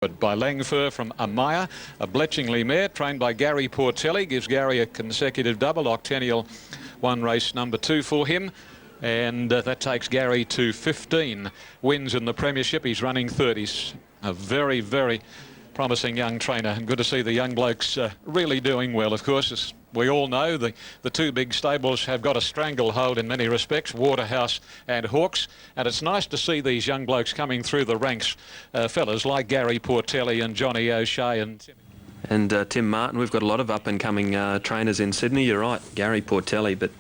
By Langfur from Amaya, a Bletchingley mare trained by Gary Portelli, gives Gary a consecutive double. Octennial won race number 2 for him, and that takes Gary to 15 wins in the Premiership. He's running 30s. A very, very promising young trainer, and good to see the young blokes really doing well. Of course, as we all know, the two big stables have got a stranglehold in many respects, Waterhouse and Hawkes, and it's nice to see these young blokes coming through the ranks, fellas like Gary Portelli and Johnny O'Shea and Tim Martin. We've got a lot of up-and-coming trainers in Sydney. You're right, Gary Portelli, but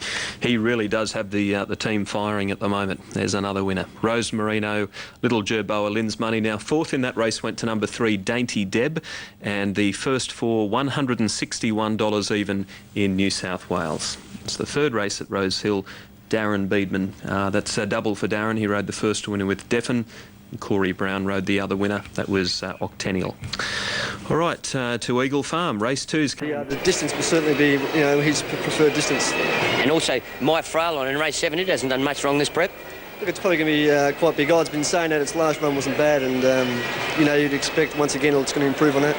he really does have the team firing at the moment. There's another winner. Rose Marino, Little Jerboa, Lynn's Money. Now, fourth in that race went to number 3, Dainty Deb, and the first four, $161 even in New South Wales. It's the third race at Rose Hill. Darren Beedman, that's a double for Darren. He rode the first winner with Deffen. Corey Brown rode the other winner. That was Octennial. All right, to Eagle Farm. Race 2's... The distance will certainly be, his preferred distance. And also, My Frailon in race 7, it hasn't done much wrong this prep. Look, it's probably going to be quite big odds. Been saying that its last run wasn't bad, and, you'd expect, once again, it's going to improve on that.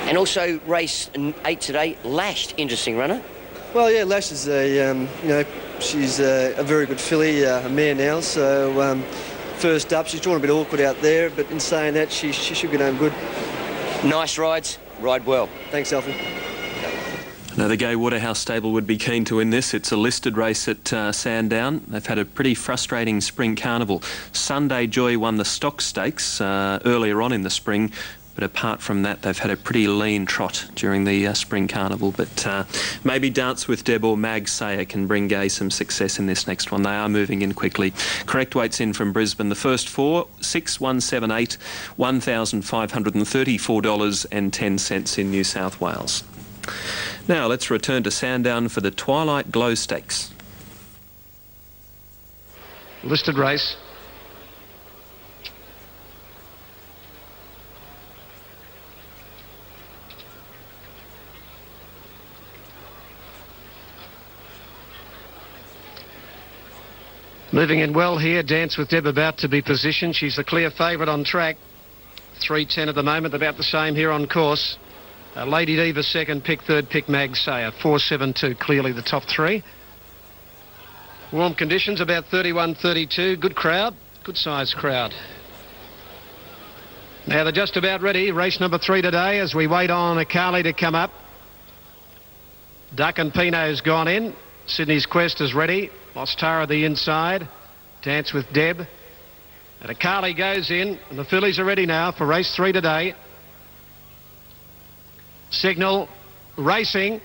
And also, race 8 today, Lashed, interesting runner. Well, yeah, Lash is she's a very good filly, a mare now, so... first up, she's drawn a bit awkward out there, but in saying that, she should get home good. Nice rides, ride well. Thanks, Alfie. Now, the Gay Waterhouse stable would be keen to win this. It's a listed race at Sandown. They've had a pretty frustrating spring carnival. Sunday Joy won the Stock Stakes earlier on in the spring, but apart from that, they've had a pretty lean trot during the spring carnival. But maybe Dance with Deb or Mag Sayer can bring Gay some success in this next one. They are moving in quickly. Correct weights in from Brisbane. The first four, 6,178, $1,534.10 in New South Wales. Now, let's return to Sandown for the Twilight Glow Stakes. Listed race. Moving in well here, Dance with Deb about to be positioned. She's the clear favourite on track. 3:10 at the moment, about the same here on course. Lady Diva second pick, third pick Mag Sayer. 4.72, clearly the top three. Warm conditions, about 31, 32. Good crowd, good sized crowd. Now they're just about ready. Race number 3 today as we wait on Akali to come up. Duck and Pino's gone in. Sydney's Quest is ready. Mostara the inside. Dance with Deb. And Akali goes in. And the fillies are ready now for race 3 today. Signal racing.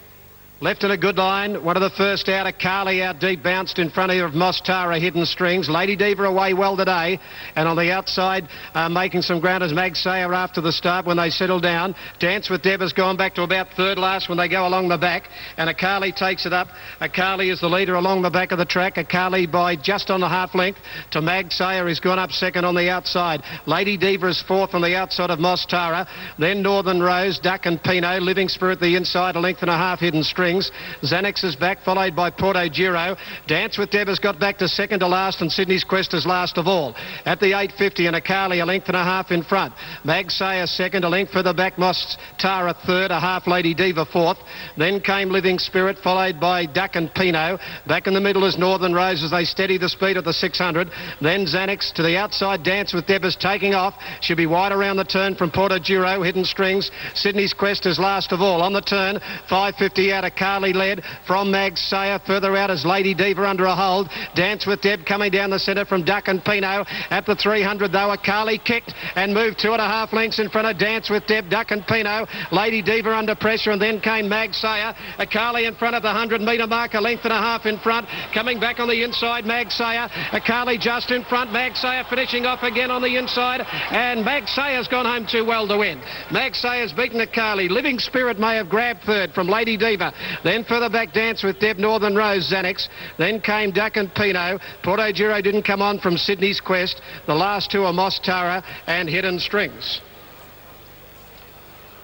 Left in a good line. One of the first out. Akali out deep, bounced in front of Mostara, Hidden Strings. Lady Diva away well today. And on the outside, making some ground as Mag Sayer after the start when they settle down. Dance with Deb has gone back to about third last when they go along the back. And Akali takes it up. Akali is the leader along the back of the track. Akali by just on the half length to Mag Sayer, who's gone up second on the outside. Lady Diva is fourth on the outside of Mostara. Then Northern Rose, Duck and Pino. Living Spirit the inside, a length and a half, Hidden Strings. Xanax is back, followed by Porto Giro. Dance with Deb has got back to second to last, and Sydney's Quest is last of all. At the 8.50, and Akali a length and a half in front. Mag Sayer second, a length further back, Mostara third, a half Lady Diva fourth. Then came Living Spirit, followed by Duck and Pino. Back in the middle is Northern Rose as they steady the speed of the 600. Then Xanax to the outside. Dance with Deb is taking off. She'll be wide around the turn from Porto Giro. Hidden Strings. Sydney's Quest is last of all. On the turn, 5.50 out. Akali led from Mag Sayer. Further out is Lady Diva under a hold. Dance with Deb coming down the centre from Duck and Pino. At the 300 though, Akali kicked and moved 2.5 lengths in front of Dance with Deb, Duck and Pino. Lady Diva under pressure, and then came Mag Sayer. Akali in front of the 100 metre mark, a length and a half in front. Coming back on the inside, Mag Sayer. Akali just in front. Mag Sayer finishing off again on the inside, and Mag Sayer's gone home too well to win. Mag Sayer's beaten Akali. Living Spirit may have grabbed third from Lady Diva. Then further back, Dance with Deb, Northern Rose, Xanax. Then came Duck and Pino. Porto Giro didn't come on from Sydney's Quest. The last two are Mostara and Hidden Strings.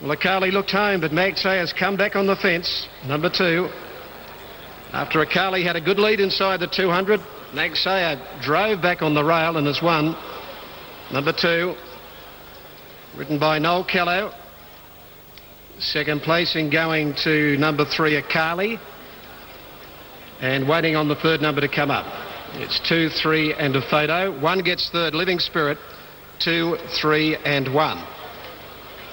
Well, Akali looked home, but Mag Sayer's come back on the fence. Number 2. After Akali had a good lead inside the 200, Mag Sayer drove back on the rail and has won. Number 2. ridden by Noel Kello. Second place in going to number 3, Akali. And waiting on the third number to come up. It's 2, 3 and a photo. 1 gets third, Living Spirit. 2, 3 and 1.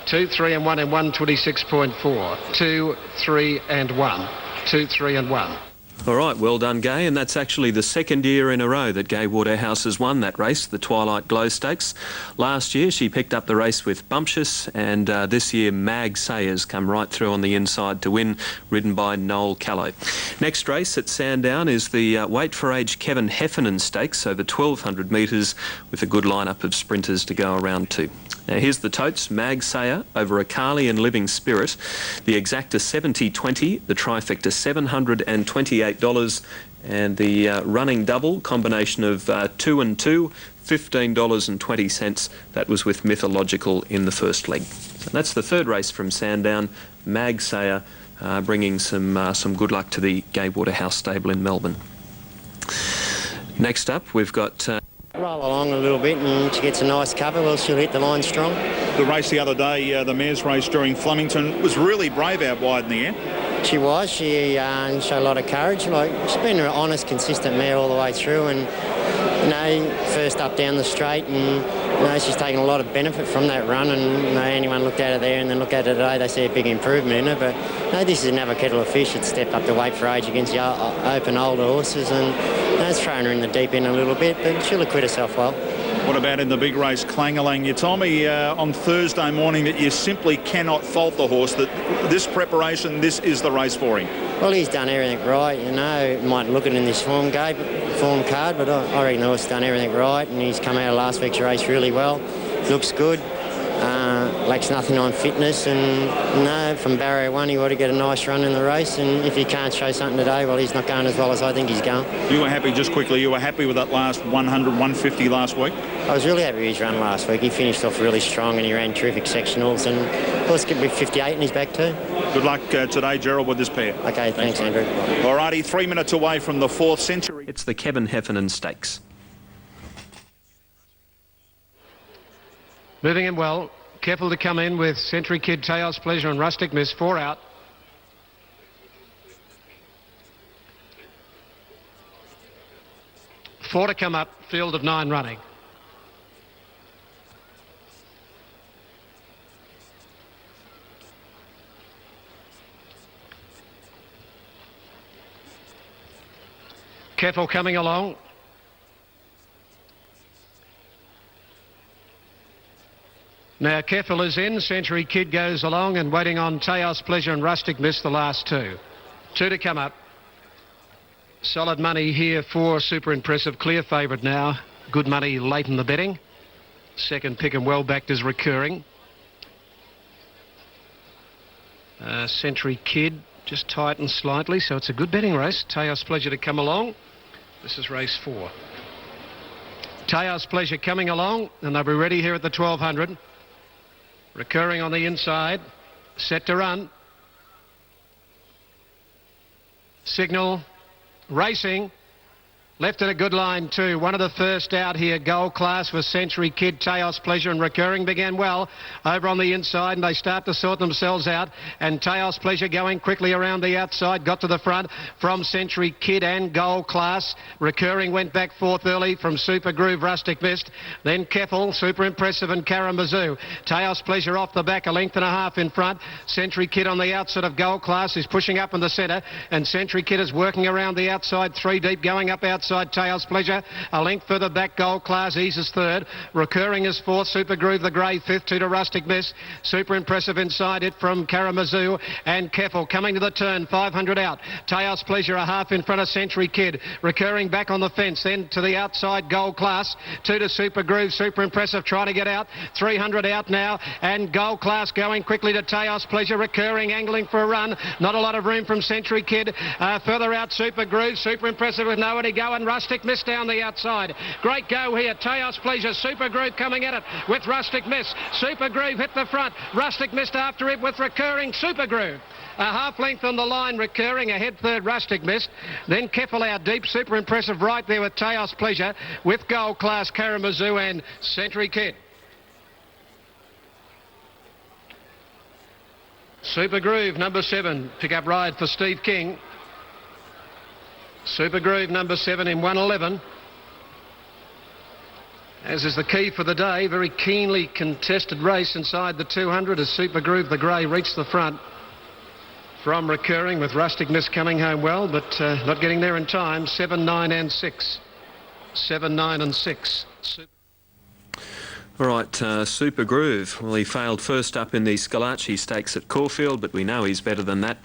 2, 3 and 1 and 126.4. 2, 3 and 1. 2, 3 and 1. All right, well done, Gay, and that's actually the second year in a row that Gay Waterhouse has won that race, the Twilight Glow Stakes. Last year she picked up the race with Bumptious, and this year Mag Sayers come right through on the inside to win, ridden by Noel Callow. Next race at Sandown is the Wait for Age Kevin Heffernan Stakes over 1,200 metres with a good lineup of sprinters to go around too. Now here's the totes. Mag Sayer over Akali and Living Spirit. The exacta 70-20, the trifecta $728, and the running double combination of 2 and 2, $15.20. That was with Mythological in the first leg. So that's the third race from Sandown. Mag Sayer bringing some good luck to the Gay Waterhouse stable in Melbourne. Next up, we've got. Roll along a little bit and she gets a nice cover. Well, she'll hit the line strong. The race the other day, the mares race during Flemington, was really brave out wide in the air. She was. She showed a lot of courage. She's been an honest, consistent mare all the way through, and first up down the straight, and she's taken a lot of benefit from that run. And anyone looked at her there and then looked at her today, they see a big improvement in her. But this is another kettle of fish that's stepped up to Wait for Age against the open older horses, and it's thrown her in the deep end a little bit, but she'll acquit herself well. What about in the big race, Clangalang? You told me on Thursday morning that you simply cannot fault the horse, that this preparation, this is the race for him. Well, he's done everything right, You might look at it in this form card, but I reckon the horse has done everything right, and he's come out of last week's race really well. Looks good. Lacks nothing on fitness, and from barrier 1 he ought to get a nice run in the race, and if he can't show something today, well, he's not going as well as I think he's going. You were happy, just quickly, you were happy with that last 100, 150 last week? I was really happy with his run last week. He finished off really strong and he ran terrific sectionals, and let's get with 58 in his back too. Good luck today, Gerald, with this pair. Okay, thanks Andrew. All righty, 3 minutes away from the 4th century. It's the Kevin Heffernan Stakes. Moving in well. Careful to come in with Century Kid, Chaos Pleasure and Rustic Miss. 4 out. Four to come up. Field of 9 running. Careful coming along. Now, Careful is in. Century Kid goes along, and waiting on Chaos Pleasure and Rustic Miss, the last 2. 2 to come up. Solid money here for Super Impressive. Clear favourite now. Good money late in the betting. Second pick and well backed is Recurring. Century Kid just tightened slightly, so it's a good betting race. Chaos Pleasure to come along. This is race 4. Chaos Pleasure coming along, and they'll be ready here at the 1200. Recurring on the inside, set to run. Signal, racing. Left at a good line too. One of the first out here, Gold Class, was Century Kid, Chaos Pleasure, and Recurring began well over on the inside, and they start to sort themselves out. And Chaos Pleasure going quickly around the outside, got to the front from Century Kid and Gold Class. Recurring went back 4th early from Super Groove, Rustic Mist. Then Keffel, Super Impressive, and Karamazoo. Chaos Pleasure off the back, a length and a half in front. Century Kid on the outside of Gold Class is pushing up in the centre, and Century Kid is working around the outside, 3 deep, going up outside. Chaos Pleasure a length further back. Gold Class eases 3rd. Recurring is 4th. Super Groove the grey 5th. 2 to Rustic Miss. Super Impressive inside it from Karamazoo and Keffel coming to the turn. 500 out. Chaos Pleasure a half in front of Century Kid. Recurring back on the fence. Then to the outside Gold Class. 2 to Super Groove. Super Impressive trying to get out. 300 out now, and Gold Class going quickly to Chaos Pleasure. Recurring angling for a run. Not a lot of room from Century Kid. Further out Super Groove. Super Impressive with nowhere to go, and Rustic Miss down the outside. Great go here. Chaos Pleasure. Super Groove coming at it with Rustic Miss. Super Groove hit the front. Rustic Miss after it with Recurring. Super Groove a half length on the line. Recurring ahead 3rd. Rustic Miss. Then Keffel out deep. Super Impressive right there with Chaos Pleasure with Gold Class, Karamazoo and Century Kid. Super Groove, number 7. Pick up ride for Steve King. Super Groove, number 7 in 1:11. As is the key for the day, very keenly contested race inside the 200 as Super Groove the Grey reached the front from Recurring, with Rusticness coming home well, but not getting there in time. 7, 9 and 6. 7, 9 and 6. All right, Super Groove. Well, he failed first up in the Scalacci Stakes at Caulfield, but we know he's better than that.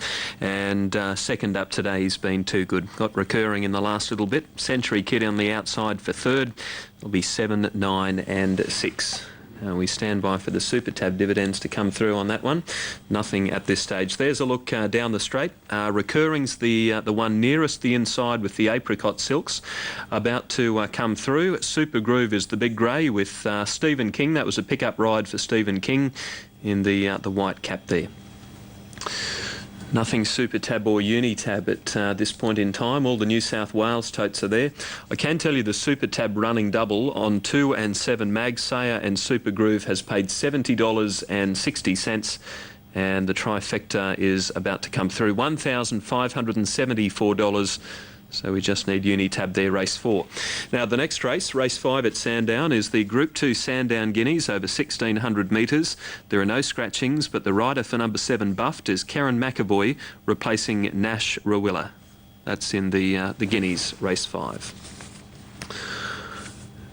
And second up today, he's been too good. Got Recurring in the last little bit. Century Kid on the outside for third. It'll be 7, 9 and 6. We stand by for the Super Tab dividends to come through on that one. Nothing at this stage. There's a look down the straight. Recurring's the one nearest the inside with the apricot silks about to come through. Super Groove is the big grey with Stephen King. That was a pickup ride for Stephen King in the white cap there. Nothing Super Tab or Uni Tab at this point in time. All the New South Wales totes are there. I can tell you the Super Tab running double on 2 and 7 Mag Sayer and Super Groove has paid $70.60, and the trifecta is about to come through, $1,574. So we just need Unitab there, race 4. Now the next race, race 5 at Sandown, is the Group 2 Sandown Guineas over 1,600 metres. There are no scratchings, but the rider for number 7 Buffed is Karen McAvoy, replacing Nash Rawilla. That's in the Guineas, race 5.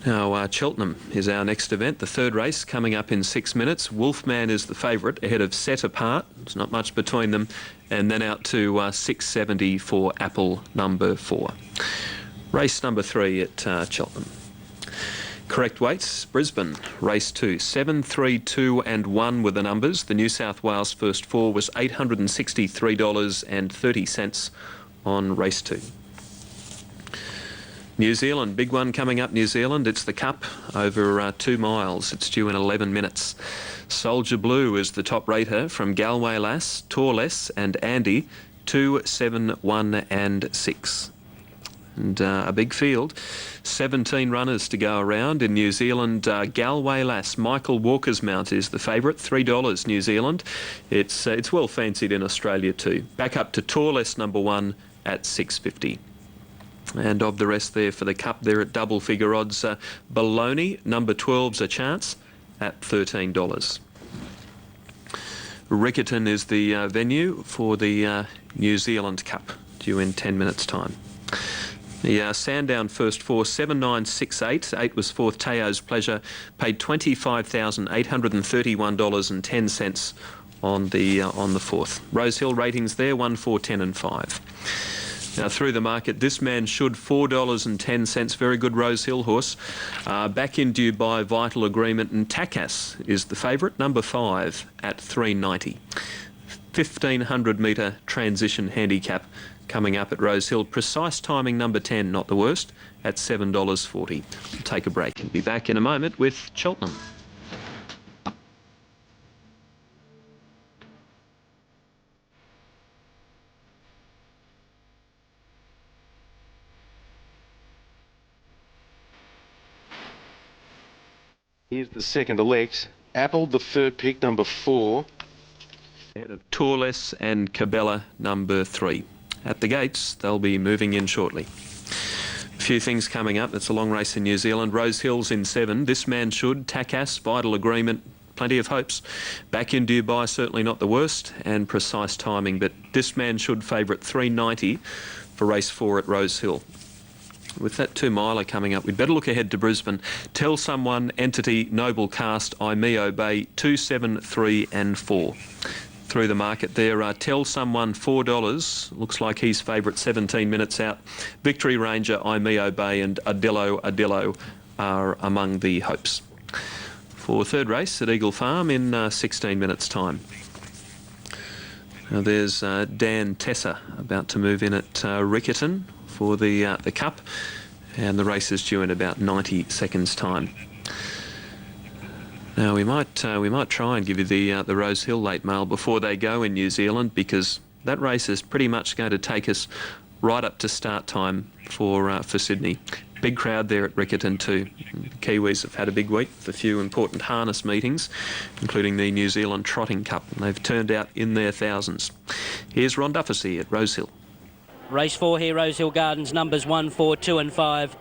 Now, Cheltenham is our next event, the third race coming up in 6 minutes. Wolfman is the favourite, ahead of Set Apart. There's not much between them. And then out to 670 for Apple number 4. Race number 3 at Cheltenham. Correct weights, Brisbane, race 2, 7, 3, 2 and 1 were the numbers. The New South Wales first 4 was $863.30 on race 2. New Zealand, big one coming up, New Zealand. It's the Cup over 2 miles. It's due in 11 minutes. Soldier Blue is the top rater from Galway Lass, Torless and Andy, 2, 7, 1 and 6. And a big field. 17 runners to go around in New Zealand. Galway Lass, Michael Walker's mount is the favourite, $3 New Zealand. It's well fancied in Australia too. Back up to Torless number 1 at $6.50. And of the rest there for the Cup, they're at double figure odds. Baloney, number 12's a chance at $13. Riccarton is the venue for the New Zealand Cup, due in 10 minutes' time. The Sandown first 4, 7, 9, 6, 8. 8 was fourth, Teo's Pleasure, paid $25,831.10 on the fourth. Rosehill ratings there, 1, 4, 10 and 5. Now through the market, This Man Should, $4.10, very good Rosehill horse. Back in Dubai, Vital Agreement, and Takas is the favourite, number 5 at $3.90. 1,500 metre transition handicap coming up at Rosehill. Precise Timing number 10, not the worst, at $7.40. We'll take a break and be back in a moment with Cheltenham. Here's the second elect. Apple, the third pick, number 4. Ahead of Torless and Cabela, number 3. At the gates, they'll be moving in shortly. A few things coming up. It's a long race in New Zealand. Rosehill's in 7. This Man Should, Takas, Vital Agreement, plenty of hopes. Back in Dubai, certainly not the worst, and Precise Timing. But This Man Should favourite $3.90 for race 4 at Rosehill. With that 2 miler coming up, we'd better look ahead to Brisbane. Tell Someone, Entity, Noble Cast, I Me Obey, 2, 7, 3 and 4. Through the market there, Tell Someone, $4. Looks like he's favourite 17 minutes out. Victory Ranger, I Me Obey and Adillo are among the hopes. For third race at Eagle Farm in 16 minutes' time. Now there's Dan Tessa about to move in at Riccarton for the Cup, and the race is due in about 90 seconds' time. Now we might try and give you the Rosehill late mail before they go in New Zealand, because that race is pretty much going to take us right up to start time for Sydney. Big crowd there at Riccarton too. The Kiwis have had a big week with a few important harness meetings, including the New Zealand Trotting Cup. They've turned out in their thousands. Here's Ron Dufficy at Rosehill. Race 4 here, Rosehill Gardens, numbers 1, 4, 2 and 5.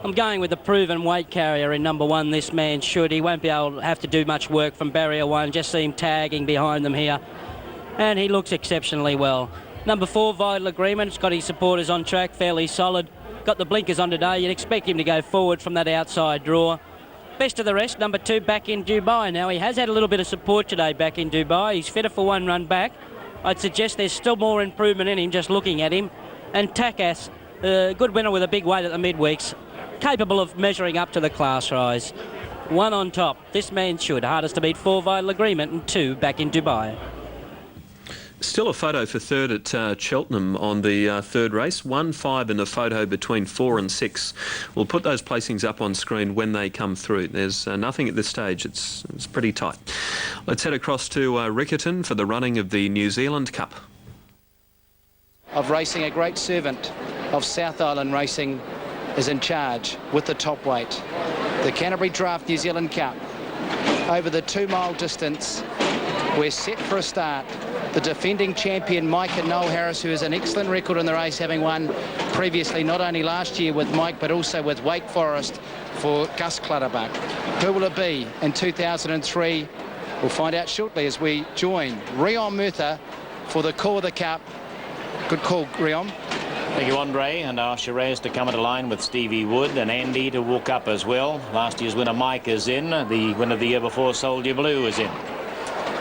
I'm going with the proven weight carrier in number 1, This Man Should. He won't be able to have to do much work from barrier 1, just see him tagging behind them here. And he looks exceptionally well. Number 4, Vital Agreement, has got his supporters on track, fairly solid. Got the blinkers on today, you'd expect him to go forward from that outside draw. Best of the rest, number 2, Back in Dubai. Now, he has had a little bit of support today, Back in Dubai. He's fitter for one run back. I'd suggest there's still more improvement in him just looking at him. And Takas, a good winner with a big weight at the midweeks, capable of measuring up to the class rise. 1 on top, This Man Should. Hardest to beat, 4, Vital Agreement, and 2, Back in Dubai. Still a photo for third at Cheltenham on the third race. 1-5 in the photo between 4 and 6. We'll put those placings up on screen when they come through. There's nothing at this stage. It's pretty tight. Let's head across to Riccarton for the running of the New Zealand Cup. Of racing, a great servant of South Island Racing is in charge with the top weight. The Canterbury Draft New Zealand Cup. Over the 2 mile distance, we're set for a start. The defending champion, Mike and Noel Harris, who has an excellent record in the race, having won previously not only last year with Mike, but also with Wake Forest for Gus Clutterbuck. Who will it be in 2003? We'll find out shortly as we join Rion Murtha for the call of the Cup. Good call, Rion. Thank you, Andre, and our Shiraz to come into line with Stevie Wood and Andy to walk up as well. Last year's winner Mike is in. The winner of the year before, Soldier Blue, is in.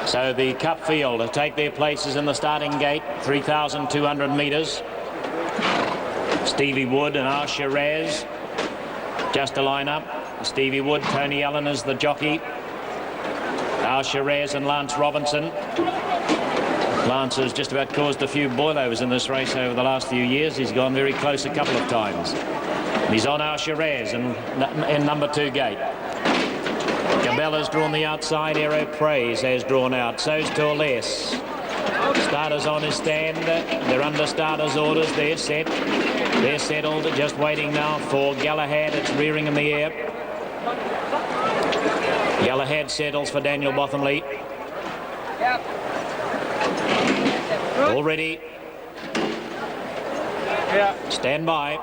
So the Cup field to take their places in the starting gate, 3,200 metres. Stevie Wood and our Shiraz just to line up. Stevie Wood, Tony Allen is the jockey. Our Shiraz and Lance Robinson. Lance has just about caused a few boilovers in this race over the last few years. He's gone very close a couple of times. He's on our Shiraz in number 2 gate. Cabella's drawn the outside. Aero Praise has drawn out. So's Torles. Starters on his stand. They're under starters orders. They're set. They're settled. Just waiting now for Galahad. It's rearing in the air. Galahad settles for Daniel Bothamley. All ready. Stand by.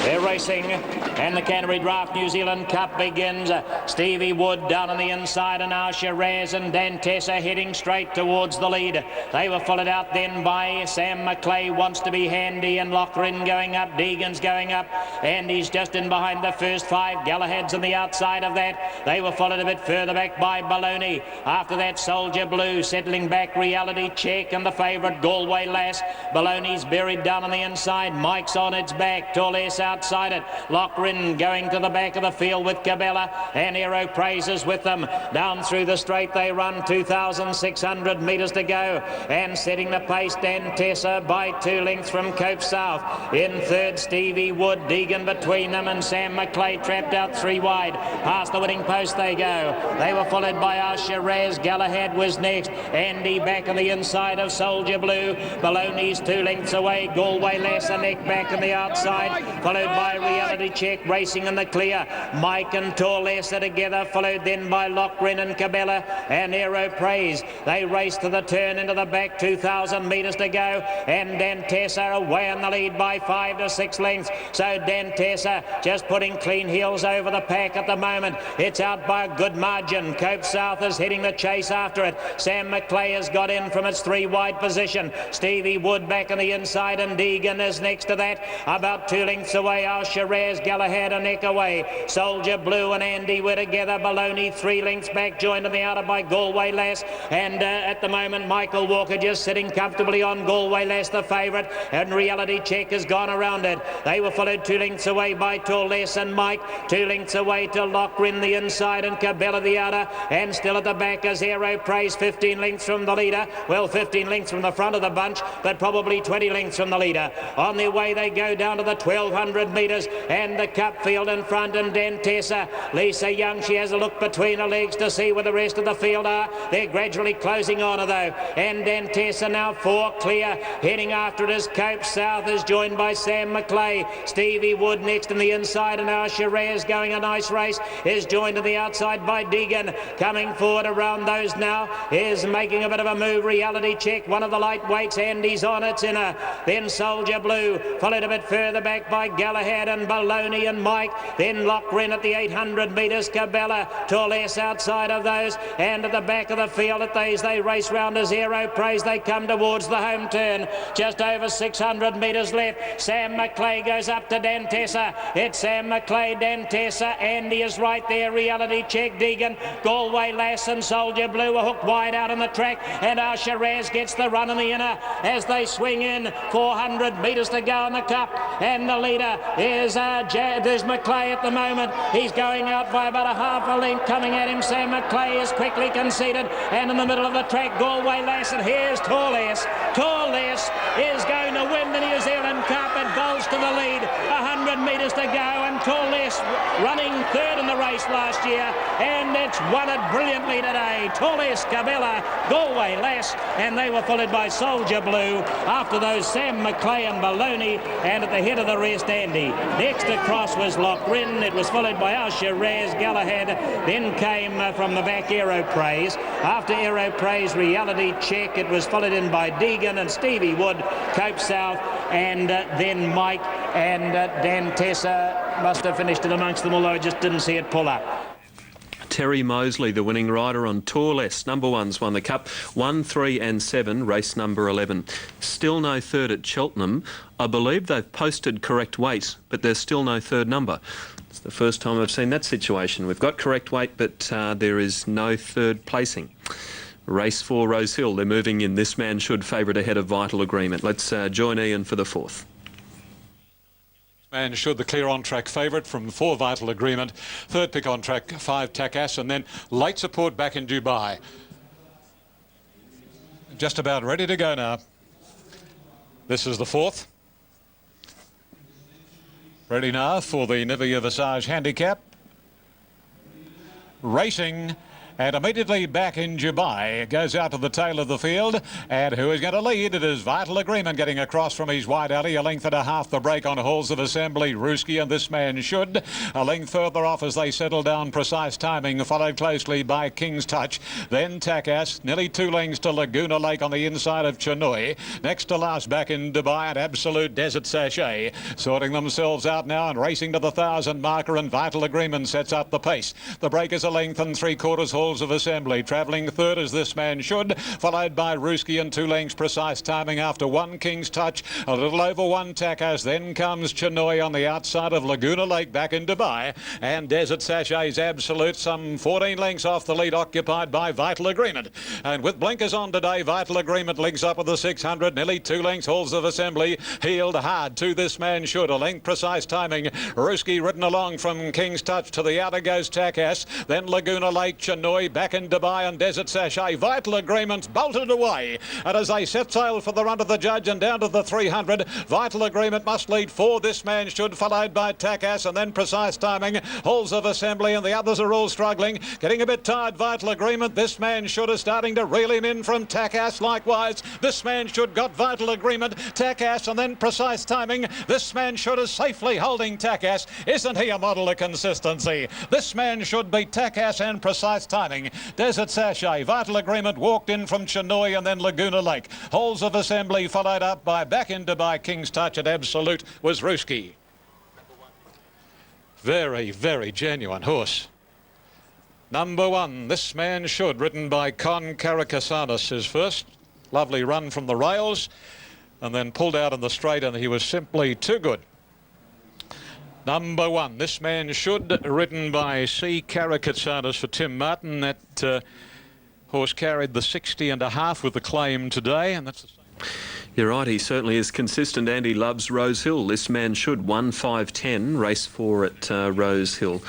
They're racing, and the Canterbury Draft New Zealand Cup begins. Stevie Wood down on the inside, and now Shiraz and Dantessa heading straight towards the lead. They were followed out then by Sam McClay, wants to be handy, and Lochran going up, Deegan's going up, and he's just in behind the first 5. Galahad's on the outside of that. They were followed a bit further back by Baloney. After that, Soldier Blue settling back, Reality Check, and the favourite Galway Lass. Baloney's buried down on the inside. Mike's on its back. Torles outside it. Lochran going to the back of the field with Cabela, and Aero Praises with them. Down through the straight they run, 2,600 metres to go, and setting the pace, Dantessa by 2 lengths from Cope South. In third, Stevie Wood, Deegan between them, and Sam McClay trapped out 3 wide. Past the winning post they go. They were followed by our Shiraz. Galahad was next. Andy back on the inside of Soldier Blue. Baloney's 2 lengths away. Galway Lass a neck back on the outside, followed by Reality Check racing in the clear. Mike and Torles are together, followed then by Lochran and Cabela and Aero Praise. They race to the turn into the back, 2,000 metres to go, and Dantessa away in the lead by 5 to 6 lengths. So Dantessa just putting clean heels over the pack at the moment. It's out by a good margin. Cope South is heading the chase after it. Sam McClay has got in from its 3 wide position. Stevie Wood back on the inside, and Deegan is next to that. About 2 lengths away, our Shiraz, Galahad a neck away. Soldier Blue and Andy were together. Baloney 3 lengths back, joined on the outer by Galway Lass. And at the moment, Michael Walker just sitting comfortably on Galway Lass, the favourite. And Reality Check has gone around it. They were followed 2 lengths away by Torles and Mike. 2 lengths away to Lochran the inside, and Cabela the outer. And still at the back is Aero Praise, 15 lengths from the leader. Well, 15 lengths from the front of the bunch, but probably 20 lengths from the leader. On their way they go down to the 1,200 metres, and the Cup field in front, and Dentessa. Lisa Young, she has a look between her legs to see where the rest of the field are. They're gradually closing on her though, and Dentessa now 4 clear. Heading after it is Cope South, is joined by Sam McClay. Stevie Wood next in the inside, and our Shiraz going a nice race, is joined to the outside by Deegan. Coming forward around those now is making a bit of a move. Reality Check, one of the lightweights, Andy's on its inner. Then Soldier Blue, followed a bit further back by Galahad and Baloney and Mike. Then Lochrin at the 800 metres. Cabela, Torles outside of those, and at the back of the field at these they race round as Aero Praise. They come towards the home turn. Just over 600 metres left. Sam McClay goes up to Dentessa. It's Sam McClay, Dentessa. Andy is right there. Reality Check, Deegan, Galway Lass and Soldier Blue are hooked wide out on the track, and our Shiraz gets the run in the inner as they swing in. 400 metres to go in the Cup, and the leader is McClay at the moment. He's going out by about a half a length. Coming at him, Sam McClay is quickly conceded, and in the middle of the track, Galway Lass, and here's Torles. Torles is going to win the New Zealand Cup. It bowls to the lead. 100 metres to go, and Torles running third in the race last year, and it's won it brilliantly today. Torles, Cabela, Galway Lass, and they were followed by Soldier Blue. After those, Sam McClay and Baloney, and at the head of the rest, Andy. Next across was Lochrin. It was followed by our Shiraz, Galahad. Then came from the back Aero Praise. After Aero Praise, Reality Check. It was followed in by Deegan and Stevie Wood, Cope South, and then Mike and Dentessa must have finished it amongst them, although I just didn't see it pull up. Terry Mosley, the winning rider on Torles. Number one's won the Cup. 1, 3 and 7, race number 11. Still no third at Cheltenham. I believe they've posted correct weight, but there's still no third number. It's the first time I've seen that situation. We've got correct weight, but there is no third placing. Race 4, Rose Hill. They're moving in. This Man Should favourite ahead of Vital Agreement. Let's join Ian for the fourth. Man Should, the clear on-track favourite from 4 Vital Agreement. Third pick on track, 5 Takas, and then late support back in Dubai. Just about ready to go now. This is the fourth. Ready now for the Nivea Visage handicap. Racing. And immediately back in Dubai, it goes out to the tail of the field. And who is going to lead? It is Vital Agreement getting across from his wide alley. A length and a half the break on Halls of Assembly. Ruski and This Man Should. A length further off as they settle down. Precise Timing, followed closely by King's Touch. Then Takas, nearly 2 lengths to Laguna Lake on the inside of Chinoy. Next to last back in Dubai at Absolute Desert Sachet. Sorting themselves out now and racing to the 1,000 marker, and Vital Agreement sets up the pace. The break is a length and 3/4 Halls of Assembly. Travelling third as This Man Should, followed by Ruski and 2 lengths Precise Timing after 1 King's Touch, a little over 1 Takas. Then comes Chinoy on the outside of Laguna Lake back in Dubai, and Desert Sachet's Absolute some 14 lengths off the lead, occupied by Vital Agreement. And with blinkers on today, Vital Agreement links up with the 600, nearly 2 lengths Halls of Assembly, heeled hard to This Man Should, a length Precise Timing. Ruski ridden along from King's Touch. To the outer goes Takas, then Laguna Lake, Chinoy back in Dubai, and Desert Sachet. Vital Agreement bolted away, and as they set sail for the run of the judge and down to the 300, Vital Agreement must lead 4 This Man Should, followed by Takas, and then Precise Timing, Halls of Assembly, and the others are all struggling, getting a bit tired. Vital Agreement, This Man Should is starting to reel him in from Takas. Likewise, This Man Should got Vital Agreement, Takas, and then Precise Timing. This Man Should is safely holding Takas. Isn't he a model of consistency? This Man Should beat Takas and Precise Timing. Desert Sachet, Vital Agreement walked in from Chinoy, and then Laguna Lake. Halls of Assembly followed up by back in Dubai. King's Touch at Absolute was Ruski. Very, very genuine horse. Number 1, This Man Should, ridden by Con Caracassanis, his first. Lovely run from the rails, and then pulled out in the straight, and he was simply too good. Number 1, This Man Should, ridden by C. Caracatsanis for Tim Martin. That horse carried the 60.5 with the claim today, and that's the same. You're right, he certainly is consistent, and he loves Rose Hill. This Man Should, 1, 5, 10, race 4 at Rose Hill.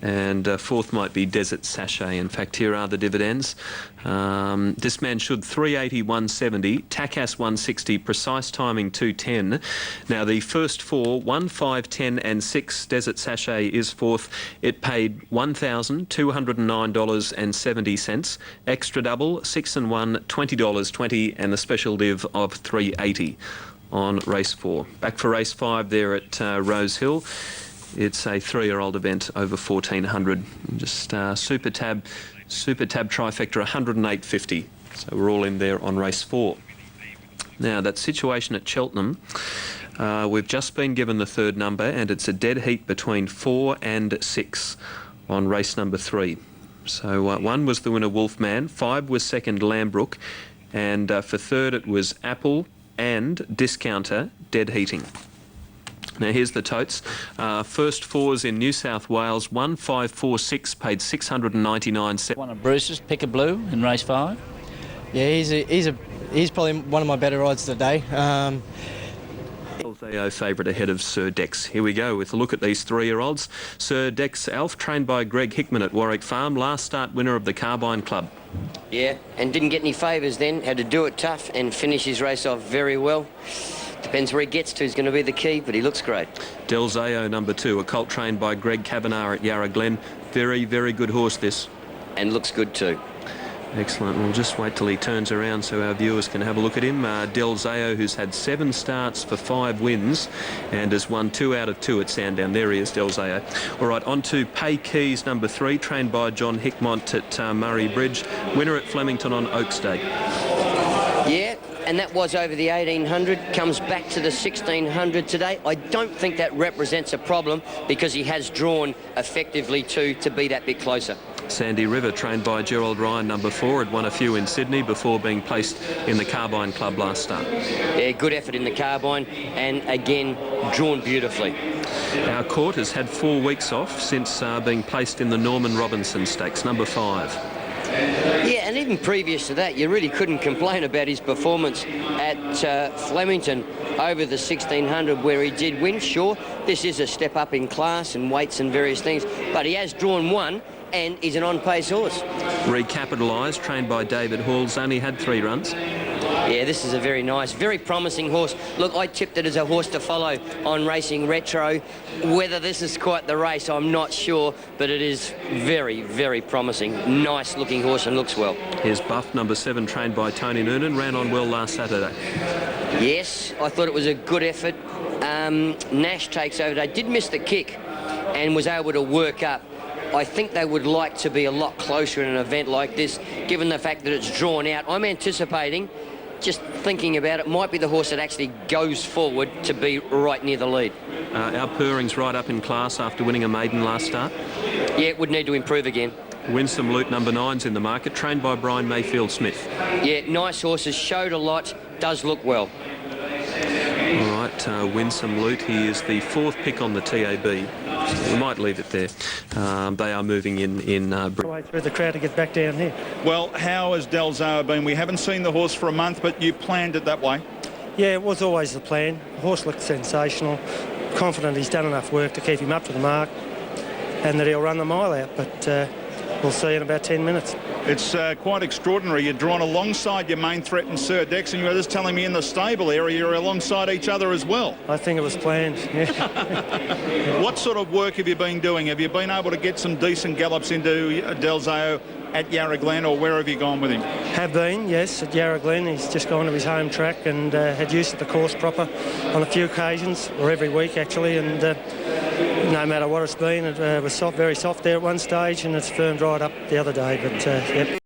And fourth might be Desert Sachet. In fact, here are the dividends. This man should 380, 170, Takas 160, Precise Timing 210. Now the first four, 1, 5, 10 and 6, Desert Sachet is fourth. It paid $1,209.70. Extra double, 6 and 1, $20.20, and the special div of $380 on race 4. Back for race 5 there at Rose Hill. It's a 3-year-old event over 1,400. Just Super Tab trifecta 108.50. So we're all in there on race 4. Now that situation at Cheltenham, we've just been given the third number, and it's a dead heat between 4 and 6 on race number 3. So 1 was the winner, Wolfman. 5 was second, Lambrook, and for third it was Apple and Discounter, dead heating. Now here's the totes. First fours in New South Wales, 1, 5, 4, 6 paid 699. One of Bruce's, Pick a Blue in race 5. Yeah, he's probably one of my better odds today. Zao favourite ahead of Sir Dex. Here we go with a look at these 3-year-olds. Sir Dex Alf, trained by Greg Hickman at Warwick Farm, last start winner of the Carbine Club. Yeah, and didn't get any favours then. Had to do it tough and finish his race off very well. Depends where he gets to is going to be the key, but he looks great. Del Zao, number 2, a colt trained by Greg Kavanagh at Yarra Glen. Very, very good horse, this. And looks good too. Excellent. We'll just wait till he turns around so our viewers can have a look at him. Del Zao, who's had 7 starts for 5 wins and has won 2 out of 2 at Sandown. There he is, Del Zao. All right, on to Pay Keys, number 3, trained by John Hickmont at Murray Bridge. Winner at Flemington on Oaks Day. Yeah, and that was over the 1800, comes back to the 1600 today. I don't think that represents a problem because he has drawn effectively to be that bit closer. Sandy River, trained by Gerald Ryan, number 4, had won a few in Sydney before being placed in the Carbine Club last start. Yeah, good effort in the Carbine, and again, drawn beautifully. Our court has had 4 weeks off since being placed in the Norman Robinson Stakes, number 5. Yeah, and even previous to that, you really couldn't complain about his performance at Flemington over the 1600 where he did win. Sure, this is a step up in class and weights and various things, but he has drawn 1 and he's an on-pace horse. Recapitalised, trained by David Halls, only had 3 runs. Yeah, this is a very nice, very promising horse. Look, I tipped it as a horse to follow on Racing Retro. Whether this is quite the race, I'm not sure, but it is very, very promising. Nice looking horse and looks well. Here's Buff, number 7, trained by Tony Noonan, ran on well last Saturday. Yes, I thought it was a good effort. Nash takes over today, did miss the kick and was able to work up. I think they would like to be a lot closer in an event like this, given the fact that it's drawn out. I'm anticipating, just thinking about it, might be the horse that actually goes forward to be right near the lead. Our Purring's right up in class after winning a maiden last start. Yeah, it would need to improve again. Winsome Loot, number 9's in the market, trained by Brian Mayfield Smith. Yeah, nice horses, showed a lot, does look well. All right, Winsome Loot, he is the 4th pick on the TAB. We might leave it there. They are moving in way through the crowd to get back down here. Well, how has Del Zao been? We haven't seen the horse for a month, but you planned it that way. Yeah, it was always the plan. The horse looked sensational. Confident he's done enough work to keep him up to the mark and that he'll run the mile out, but we'll see in about 10 minutes. It's quite extraordinary. You're drawn alongside your main threat in Sir Dex, and you were just telling me in the stable area you're alongside each other as well. I think it was planned, yeah. What sort of work have you been doing? Have you been able to get some decent gallops into Del Zao at Yarra Glen, or where have you gone with him? Have been, yes, at Yarra Glen. He's just gone to his home track and had use of the course proper on a few occasions, or every week actually, and no matter what it's been, it was soft, very soft there at one stage, and it's firmed right up the other day. But yep.